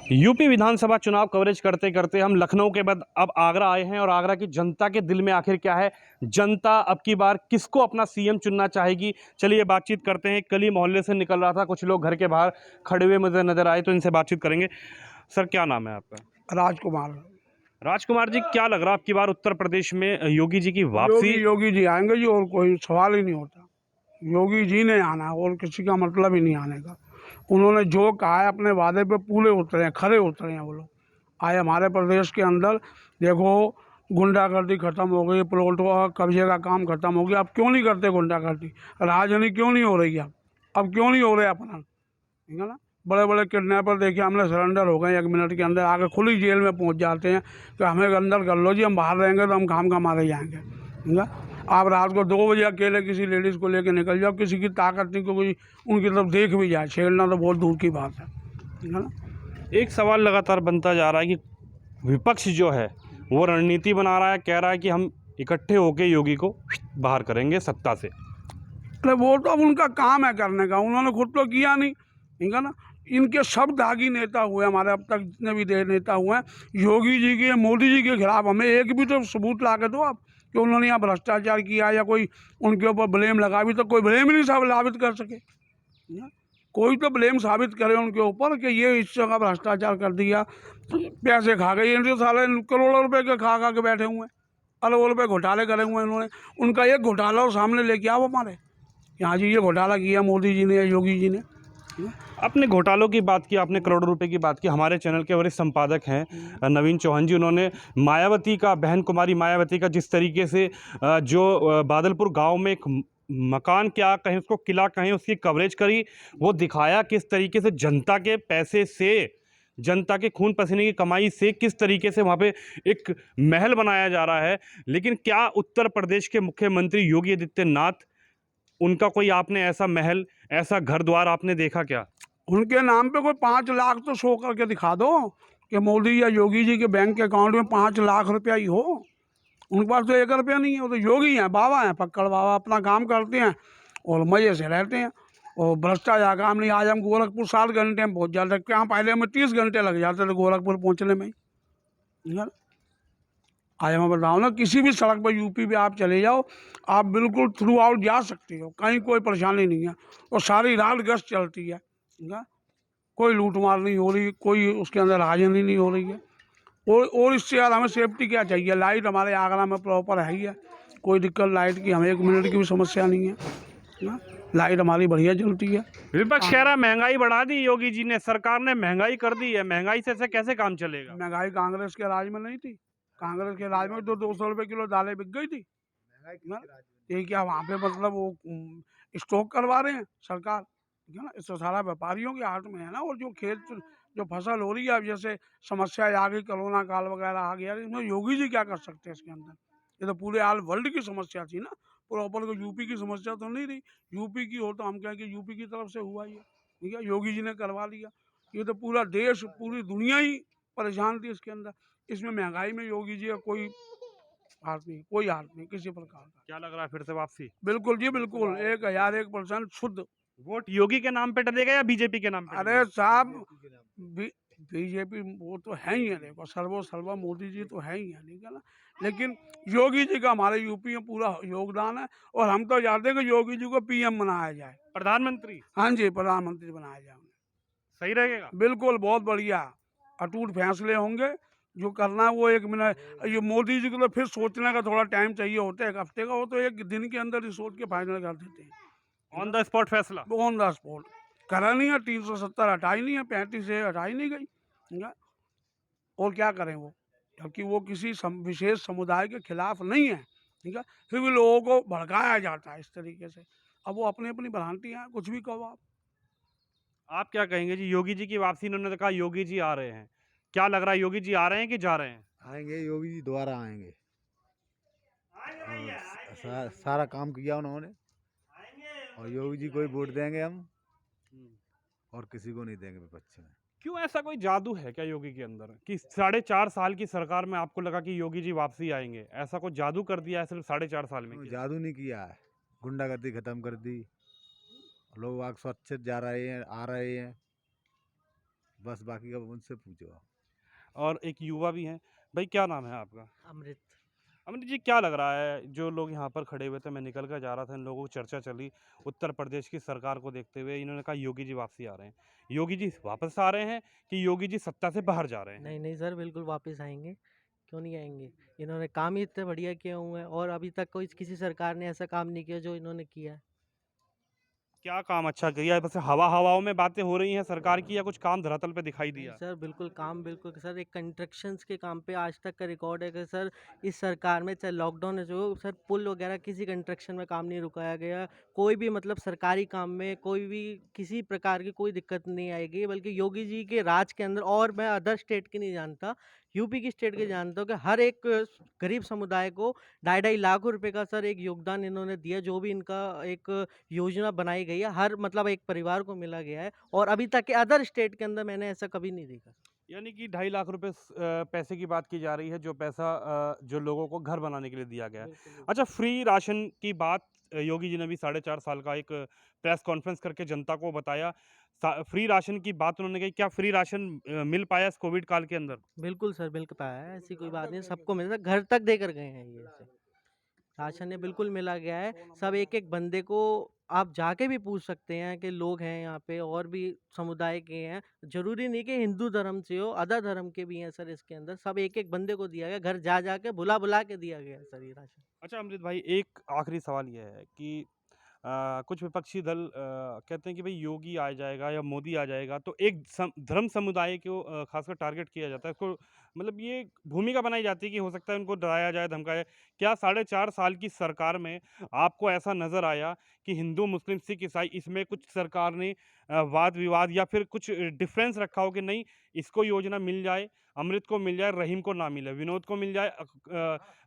UP विधानसभा चुनाव coverage करते करते हम लखनऊ के बाद अब आगरा आए हैं और आगरा की जनता के दिल में आखिर क्या है। जनता अब की बार किसको अपना सीएम चुनना चाहेगी, चलिए बातचीत करते हैं। कल ही मोहल्ले से निकल रहा था, कुछ लोग घर के बाहर खड़े हुए मुझे नजर आए, तो इनसे बातचीत करेंगे। सर, क्या नाम है आपका? राजकुमार। राजकुमार जी, क्या लग रहा है अब की बार उत्तर प्रदेश में योगी जी की वापसी? योगी जी आएंगे जी, और कोई सवाल ही नहीं होता। योगी जी ने आना है और किसी का मतलब ही नहीं आने का। उन्होंने जो कहा है अपने वादे पे पूरे उतरे हैं, खरे उतरे हैं वो लोग। आए हमारे प्रदेश के अंदर देखो, गुंडागर्दी खत्म हो गई, प्लॉट और कब्जे का काम खत्म हो गया। अब क्यों नहीं करते गुंडागर्दी? राजनीति क्यों नहीं हो रही है? अब क्यों नहीं हो रहे अपना? ठीक है ना। बड़े बड़े किडनैपर देखिए हमने सरेंडर हो गए, 1 मिनट के अंदर आके खुली जेल में पहुंच जाते हैं कि हमें अंदर कर लो जी, हम बाहर रहेंगे तो हम काम का मारे जाएंगे। ठीक है। आप रात को 2 बजे अकेले किसी लेडीज़ को लेकर निकल जाओ, किसी की ताकत नहीं, कोई उनकी तरफ देख भी जाए, छेड़ना तो बहुत दूर की बात है। ठीक है ना। एक सवाल लगातार बनता जा रहा है कि विपक्ष जो है वो रणनीति बना रहा है, कह रहा है कि हम इकट्ठे होकर योगी को बाहर करेंगे सत्ता से। अरे वो तो अब उनका काम है करने का, उन्होंने खुद तो किया नहीं। ठीक है ना। इनके सब दागी नेता हुए हमारे, अब तक जितने भी नेता हुए हैं योगी जी के, मोदी जी के खिलाफ, हमें एक भी तो सबूत ला के दो आप कि उन्होंने यहाँ भ्रष्टाचार किया या कोई उनके ऊपर ब्लेम लगा। अभी तक कोई ब्लेम ही नहीं साबित कर सके। ना? कोई तो ब्लेम साबित करे उनके ऊपर कि ये इस जगह भ्रष्टाचार कर दिया, पैसे खा गए। इनके साले करोड़ों रुपए के खा खा के बैठे हुए हैं, अरबों रुपए घोटाले करे हुए हैं इन्होंने। उनका एक घोटाला और सामने लेके आओ हमारे यहाँ जी, ये घोटाला किया मोदी जी ने या योगी जी ने। अपने घोटालों की बात की, आपने करोड़ों रुपए की बात की। हमारे चैनल के वरिष्ठ संपादक हैं नवीन चौहान जी, उन्होंने मायावती का, बहन कुमारी मायावती का जिस तरीके से बादलपुर गांव में एक मकान, क्या कहें उसको, किला कहें, उसकी कवरेज करी। वो दिखाया किस तरीके से जनता के पैसे से, जनता के खून पसीने की कमाई से किस तरीके से वहाँ पे एक महल बनाया जा रहा है। लेकिन क्या उत्तर प्रदेश के मुख्यमंत्री योगी आदित्यनाथ, उनका कोई आपने ऐसा महल, ऐसा घर द्वार आपने देखा क्या? उनके नाम पे कोई 5 लाख तो शो करके दिखा दो कि मोदी या योगी जी के बैंक के अकाउंट में 5 लाख रुपया ही हो। उनके पास तो 1 रुपया नहीं है। वो तो योगी हैं, बाबा हैं, पक्कड़ बाबा, अपना काम करते हैं और मज़े से रहते हैं। और भ्रष्टाचार काम नहीं। आज हम गोरखपुर 7 घंटे में पहुंच जाते, क्या पहले हमें 30 घंटे लग जाते थे गोरखपुर पहुंचने में ही। ठीक है ना? आज मैं बताऊँ ना, किसी भी सड़क पर यूपी में आप चले जाओ, आप बिल्कुल थ्रू आउट जा सकते हो, कहीं कोई परेशानी नहीं है। और सारी रात गश्त चलती है। ठीक है। कोई लूट मार नहीं हो रही, कोई उसके अंदर राजनीति नहीं हो रही है। और इससे यार हमें सेफ्टी क्या चाहिए? लाइट हमारे आगरा में प्रॉपर है ही है, कोई दिक्कत लाइट की हमें 1 मिनट की भी समस्या नहीं है। ना? लाइट हमारी बढ़िया चलती है। विपक्ष कह रहा है महंगाई बढ़ा दी योगी जी ने, सरकार ने महंगाई कर दी है, महंगाई से ऐसे कैसे काम चलेगा? महंगाई कांग्रेस के राज में नहीं थी। कांग्रेस के राज में तो 200 रुपये किलो दालें बिक गई थी ना। ये क्या वहाँ पे मतलब वो स्टॉक करवा रहे हैं सरकार? ठीक है ना। इससे सारा व्यापारियों के हाथ में है ना। और जो खेत, जो फसल हो रही है, अब जैसे समस्या आ गई, कोरोना काल वगैरह आ गया, इसमें योगी जी क्या कर सकते हैं इसके अंदर? ये तो पूरे ऑल वर्ल्ड की समस्या थी ना, प्रॉपर को यूपी की समस्या तो नहीं रही। यूपी की हो तो हम कहें कि यूपी की तरफ से हुआ ये। ठीक है, योगी जी ने करवा लिया। ये तो पूरा देश, पूरी दुनिया ही परेशान थी इसके अंदर। इसमें महंगाई में योगी जी का कोई हाथ नहीं, कोई हाथ नहीं किसी प्रकार का। क्या लग रहा है फिर से वापसी? बिल्कुल जी, बिल्कुल 1001% शुद्ध। वोट योगी के नाम पे डलेगा या बीजेपी के नाम पे अरे डलेगा? साहब, बीजेपी वो तो है ही है, देखो सर्वो सर्वा मोदी जी तो है ही है। ठीक है ना। लेकिन योगी जी का हमारे यूपी में पूरा योगदान है। और हम तो चाहते हैं कि योगी जी को पीएम बनाया जाए। प्रधानमंत्री? हाँ जी, प्रधानमंत्री बनाया जाए उन्हें। सही रहेगा? बिल्कुल, बहुत बढ़िया अटूट फैसले होंगे। जो करना है वो 1 मिनट, ये मोदी जी को तो फिर सोचने का थोड़ा टाइम चाहिए होता है, 1 हफ्ते का। वो तो 1 दिन के अंदर ही सोच के फाइनल कर देते हैं। ऑन द स्पॉट फैसला? ऑन द स्पॉट करा नहीं है। 370 हटाई नहीं है, 35 से हटाई नहीं गई। ठीक है? और क्या करें वो, जबकि वो किसी विशेष समुदाय के खिलाफ नहीं है। ठीक है। फिर भी लोगों को भड़काया जाता है इस तरीके से। अब वो अपनी अपनी भ्रांतियाँ हैं, कुछ भी कहो आप। आप क्या कहेंगे जी? योगी जी की वापसी, इन्होंने तो कहा योगी जी आ रहे हैं, क्या लग रहा है, योगी जी आ रहे हैं कि जा रहे हैं? आएंगे, योगी जी दोबारा आएंगे। और सारा काम किया उन्होंने, और योगी जी को ही वोट देंगे हम, और किसी को नहीं देंगे विपक्ष में। क्यों, ऐसा कोई जादू है क्या योगी के अंदर कि 4.5 साल की सरकार में आपको लगा कि योगी जी वापसी आएंगे? ऐसा कोई जादू कर दिया है सिर्फ 4.5 साल में? जादू नहीं किया है, गुंडागर्दी खत्म कर दी, लोग आग स्वच्छ जा रहे हैं, आ रहे हैं, बस बाकी का उनसे पूछो आप। और एक युवा भी हैं। भाई क्या नाम है आपका? अमृत। अमृत जी, क्या लग रहा है जो लोग यहाँ पर खड़े हुए थे, मैं निकल कर जा रहा था, इन लोगों को चर्चा चली उत्तर प्रदेश की सरकार को देखते हुए, इन्होंने कहा योगी जी वापसी आ रहे हैं। योगी जी वापस आ रहे हैं कि योगी जी सत्ता से बाहर जा रहे हैं? नहीं नहीं सर, बिल्कुल वापस आएंगे। क्यों नहीं आएंगे? इन्होंने काम ही इतने बढ़िया किए हुए हैं और अभी तक कोई किसी सरकार ने ऐसा काम नहीं किया जो इन्होंने किया है। क्या काम अच्छा किया है? बस हवाओं में बातें हो रही हैं सरकार की, या कुछ काम धरातल पे दिखाई नहीं दिया? सर, बिल्कुल काम, बिल्कुल सर, एक कंस्ट्रक्शंस के काम पे आज तक का रिकॉर्ड है कि सर इस सरकार में चाहे लॉकडाउन है जो सर पुल वगैरह किसी कंस्ट्रक्शन में काम नहीं रुकाया गया। कोई भी मतलब सरकारी काम में कोई भी किसी प्रकार की कोई दिक्कत नहीं आएगी, बल्कि योगी जी के राज के अंदर, और मैं अदर स्टेट की नहीं जानता, यूपी की स्टेट की जानता हूँ कि हर एक गरीब समुदाय को 2.5 लाख रुपए का सर एक योगदान इन्होंने दिया। जो भी इनका एक योजना बनाई गई है, हर मतलब एक परिवार को मिला गया है, और अभी तक के अदर स्टेट के अंदर मैंने ऐसा कभी नहीं देखा। यानी कि 2.5 लाख रुपए पैसे की बात की जा रही है, जो पैसा जो लोगों को घर बनाने के लिए दिया गया है। बिल्कुल, बिल्कुल। अच्छा, फ्री राशन की बात योगी जी ने भी 4.5 साल का एक प्रेस कॉन्फ्रेंस करके जनता को बताया। फ्री राशन की बात उन्होंने कही, क्या फ्री राशन मिल पाया इस कोविड काल के अंदर? बिल्कुल सर, मिल पाया है, ऐसी कोई बात नहीं, सबको मिला, घर तक देकर गए हैं ये से। राशन ने बिल्कुल मिला गया है, सब एक-एक बंदे को आप जाके भी पूछ सकते हैं कि लोग हैं यहाँ पे और भी समुदाय के हैं, ज़रूरी नहीं कि हिंदू धर्म से हो, अदर धर्म के भी हैं सर इसके अंदर, सब एक-एक बंदे को दिया गया, घर जा-जा के, बुला-बुला के दिया गया है सर ये राशन। अच्छा अमृत भाई, एक आखिरी सवाल ये है कि कुछ विपक्षी दल कहते हैं कि भाई योगी आ जाएगा या मोदी आ जाएगा तो एक धर्म समुदाय को खासकर टारगेट किया जाता है, इसको मतलब ये भूमिका बनाई जाती है कि हो सकता है उनको डराया जाए, धमकाया जाए। क्या 4.5 साल की सरकार में आपको ऐसा नज़र आया कि हिंदू मुस्लिम सिख ईसाई इसमें कुछ सरकार ने वाद विवाद या फिर कुछ डिफरेंस रखा हो कि नहीं, इसको योजना मिल जाए, अमृत को मिल जाए, रहीम को ना मिले, विनोद को मिल जाए,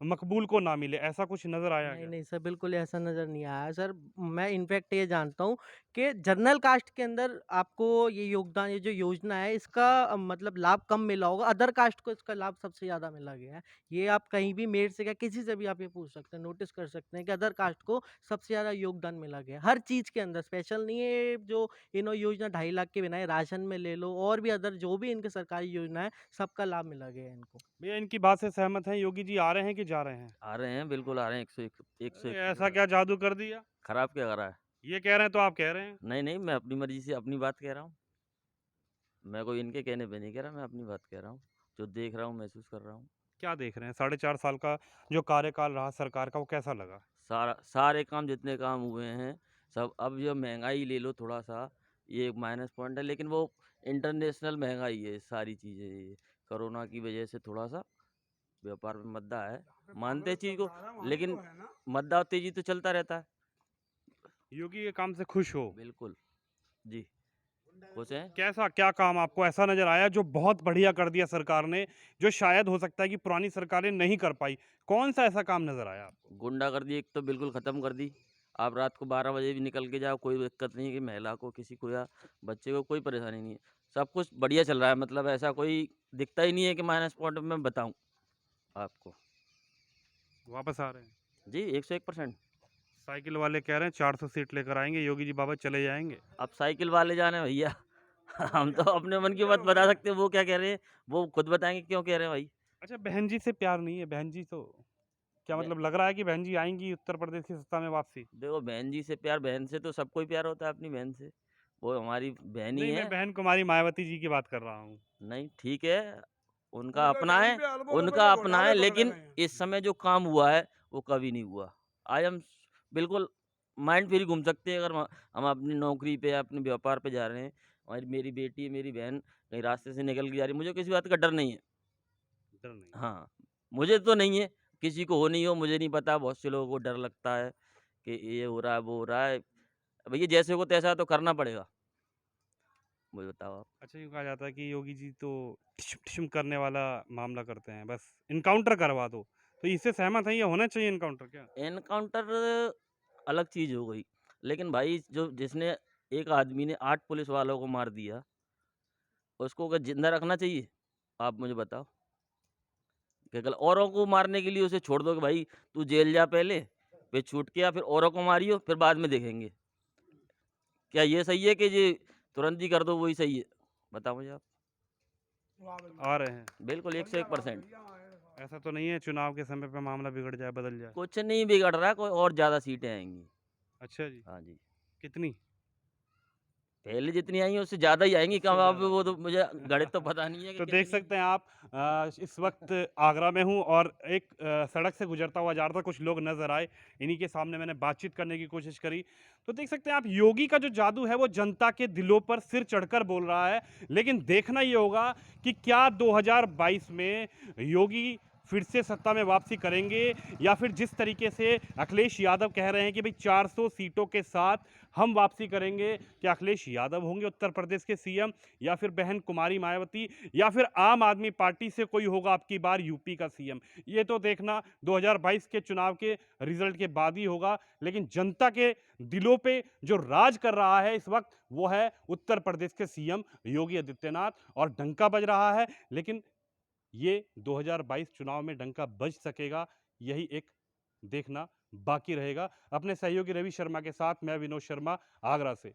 मकबूल को ना मिले, ऐसा कुछ नज़र आया नहीं, क्या? नहीं सर, बिल्कुल ऐसा नज़र नहीं आया सर। मैं इनफैक्ट ये जानता हूँ कि जनरल कास्ट के अंदर आपको ये योगदान, ये जो योजना है इसका मतलब लाभ कम मिला होगा, अदर कास्ट को इसका लाभ सबसे ज़्यादा मिला गया है। ये आप कहीं भी मेट से क्या किसी से भी आप ये पूछ सकते हैं, नोटिस कर सकते हैं कि अदर कास्ट को सबसे ज़्यादा योगदान मिला गया है। हर चीज़ के अंदर, स्पेशल नहीं है जो इन्होंने योजना 2.5 लाख की बनाई, राशन में ले लो और भी अदर जो भी इनके सरकारी योजना है, सबका लाभ मिला गया है इनको। भैया इनकी बात से सहमत हैं, योगी जी आ रहे हैं कि जा रहे हैं? आ रहे हैं, बिल्कुल आ रहे हैं, 101 अरे 101 ऐसा क्या जादू कर दिया? खराब क्या करा है? ये कह रहे हैं तो आप कह रहे हैं। नहीं, नहीं, मैं अपनी मर्ज़ी से अपनी बात कह रहा हूँ। मैं कोई इनके कहने पे नहीं कह रहा, मैं अपनी बात कह रहा हूँ। जो देख रहा हूँ, महसूस कर रहा हूँ। क्या देख रहे हैं? 4.5 साल का जो कार्यकाल रहा सरकार का, वो कैसा लगा? सारे काम जितने काम हुए हैं, सब अब जो महँगाई ले लो थोड़ा-सा, ये एक माइनस पॉइंट है, लेकिन वो इंटरनेशनल महँगाई है सारी चीज़ें ये। कोरोना की वजह से थोड़ा-सा व्यापार में मद्दा है। मानते हैं चीज़ को, लेकिन मद्दा और तेज़ी तो चलता रहता है। योगी के काम से खुश हो? बिल्कुल, जी, खुश हैं। कैसा क्या काम आपको ऐसा नज़र आया जो बहुत बढ़िया कर दिया सरकार ने, जो शायद हो सकता है कि पुरानी सरकारें नहीं कर पाई? कौन-सा ऐसा काम नज़र आया आपको? गुंडागर्दी एक तो बिल्कुल ख़त्म कर दी। आप रात को 12 बजे भी निकल के जाओ, कोई दिक्कत नहीं है कि महिला को, किसी को या बच्चे को कोई परेशानी नहीं है। सब कुछ बढ़िया चल रहा है, मतलब ऐसा कोई दिखता ही नहीं है कि माइनस पॉइंट मैं बताऊँ आपको। वापस आ रहे हैं? जी, 101%। साइकिल वाले कह रहे हैं 400 सीट लेकर आएँगे, योगी जी वापस चले जाएँगे। अब साइकिल वाले जाने भैया। हम तो अपने मन की बात बता सकते हैं, वो क्या कह रहे हैं, वो खुद बताएँगे क्यों कह रहे हैं भाई। अच्छा, बहन जी से प्यार नहीं है? बहन जी तो क्या बे मतलब लग रहा है कि बहन जी आएँगी उत्तर प्रदेश की सत्ता में वापसी? देखो, बहन जी से प्यार, बहन से तो सबको ही प्यार होता है अपनी बहन से। वो हमारी बहन ही नहीं, मैं है। बहन कुमारी मायावती जी की बात कर रहा हूँ। नहीं, ठीक है, उनका उनके अपना टाइम है, पे अरबों रुपए उनका के अपना घोटाले है, पकड़े लेकिन गए हैं। इस समय जो काम हुआ है, वो कभी नहीं हुआ। आज हम बिल्कुल माइंड फ्री घूम सकते हैं, अगर हम अपनी नौकरी पे या अपने व्यापार पे जा रहे हैं, हमारी मेरी बेटी, मेरी बहन कहीं रास्ते से निकल के जा रही है, मुझे किसी बात का डर नहीं है। डर नहीं। हाँ, मुझे तो नहीं है, किसी को हो नहीं हो मुझे नहीं पता, बहुत से लोगों को डर लगता है कि ये हो रहा है, वो हो रहा है। भैया जैसे हो तैसा तो करना पड़ेगा। मुझे बताओ आप। अच्छा, यूँ कहा जाता है कि योगी जी तो ठिशुम करने वाला मामला करते हैं, बस इनकाउंटर करवा दो। तो इससे सहमत हैं, ये होना चाहिए इनकाउंटर क्या? एनकाउंटर अलग चीज़ हो गई, लेकिन भाई जो जिसने एक आदमी ने 8 पुलिस वालों को मार दिया, उसको क्या ज़िंदा रखना चाहिए? आप मुझे बताओ। क्या गल औरों को मारने के लिए उसे छोड़ दो कि भाई तू जेल जा पहले, फिर छूट के आ, फिर औरों को मारियो, फिर बाद में देखेंगे। क्या ये सही है कि ये तुरंत ही कर दो वही सही है? बताओ मुझे आप। आ रहे हैं। बिल्कुल 101%। ऐसा तो नहीं है चुनाव के समय पे मामला बिगड़ जाए, बदल जाए? कुछ नहीं बिगड़ रहा, कोई और ज़्यादा सीटें आएँगी। अच्छा जी। हाँ जी। कितनी? पहले जितनी आई हैं उससे ज़्यादा ही आएँगी, उससे कब अब ज़्यादा। वो तो मुझे गणित तो पता नहीं है कि तो देख कितनी। सकते हैं आप इस वक्त आगरा में हूँ और एक सड़क से गुजरता हुआ जा रहा था, कुछ लोग नजर आए, इन्हीं के सामने मैंने बातचीत करने की कोशिश करी। तो देख सकते हैं आप योगी का जो जादू है वो जनता के दिलों पर सिर चढ़कर बोल रहा है, लेकिन देखना ये होगा कि क्या 2022 में योगी फिर से सत्ता में वापसी करेंगे, या फिर जिस तरीके से अखिलेश यादव कह रहे हैं कि भाई 400 सीटों के साथ हम वापसी करेंगे, क्या अखिलेश यादव होंगे उत्तर प्रदेश के सीएम, या फिर बहन कुमारी मायावती, या फिर आम आदमी पार्टी से कोई होगा आपकी बार यूपी का सीएम? ये तो देखना 2022 के चुनाव के रिजल्ट के बाद ही होगा। लेकिन जनता के दिलों पे जो राज कर रहा है इस वक्त वो है उत्तर प्रदेश के सीएम योगी आदित्यनाथ, और डंका बज रहा है। लेकिन ये 2022 चुनाव में डंका बज सकेगा, यही एक देखना बाकी रहेगा। अपने सहयोगी रवि शर्मा के साथ मैं विनोद शर्मा, आगरा से।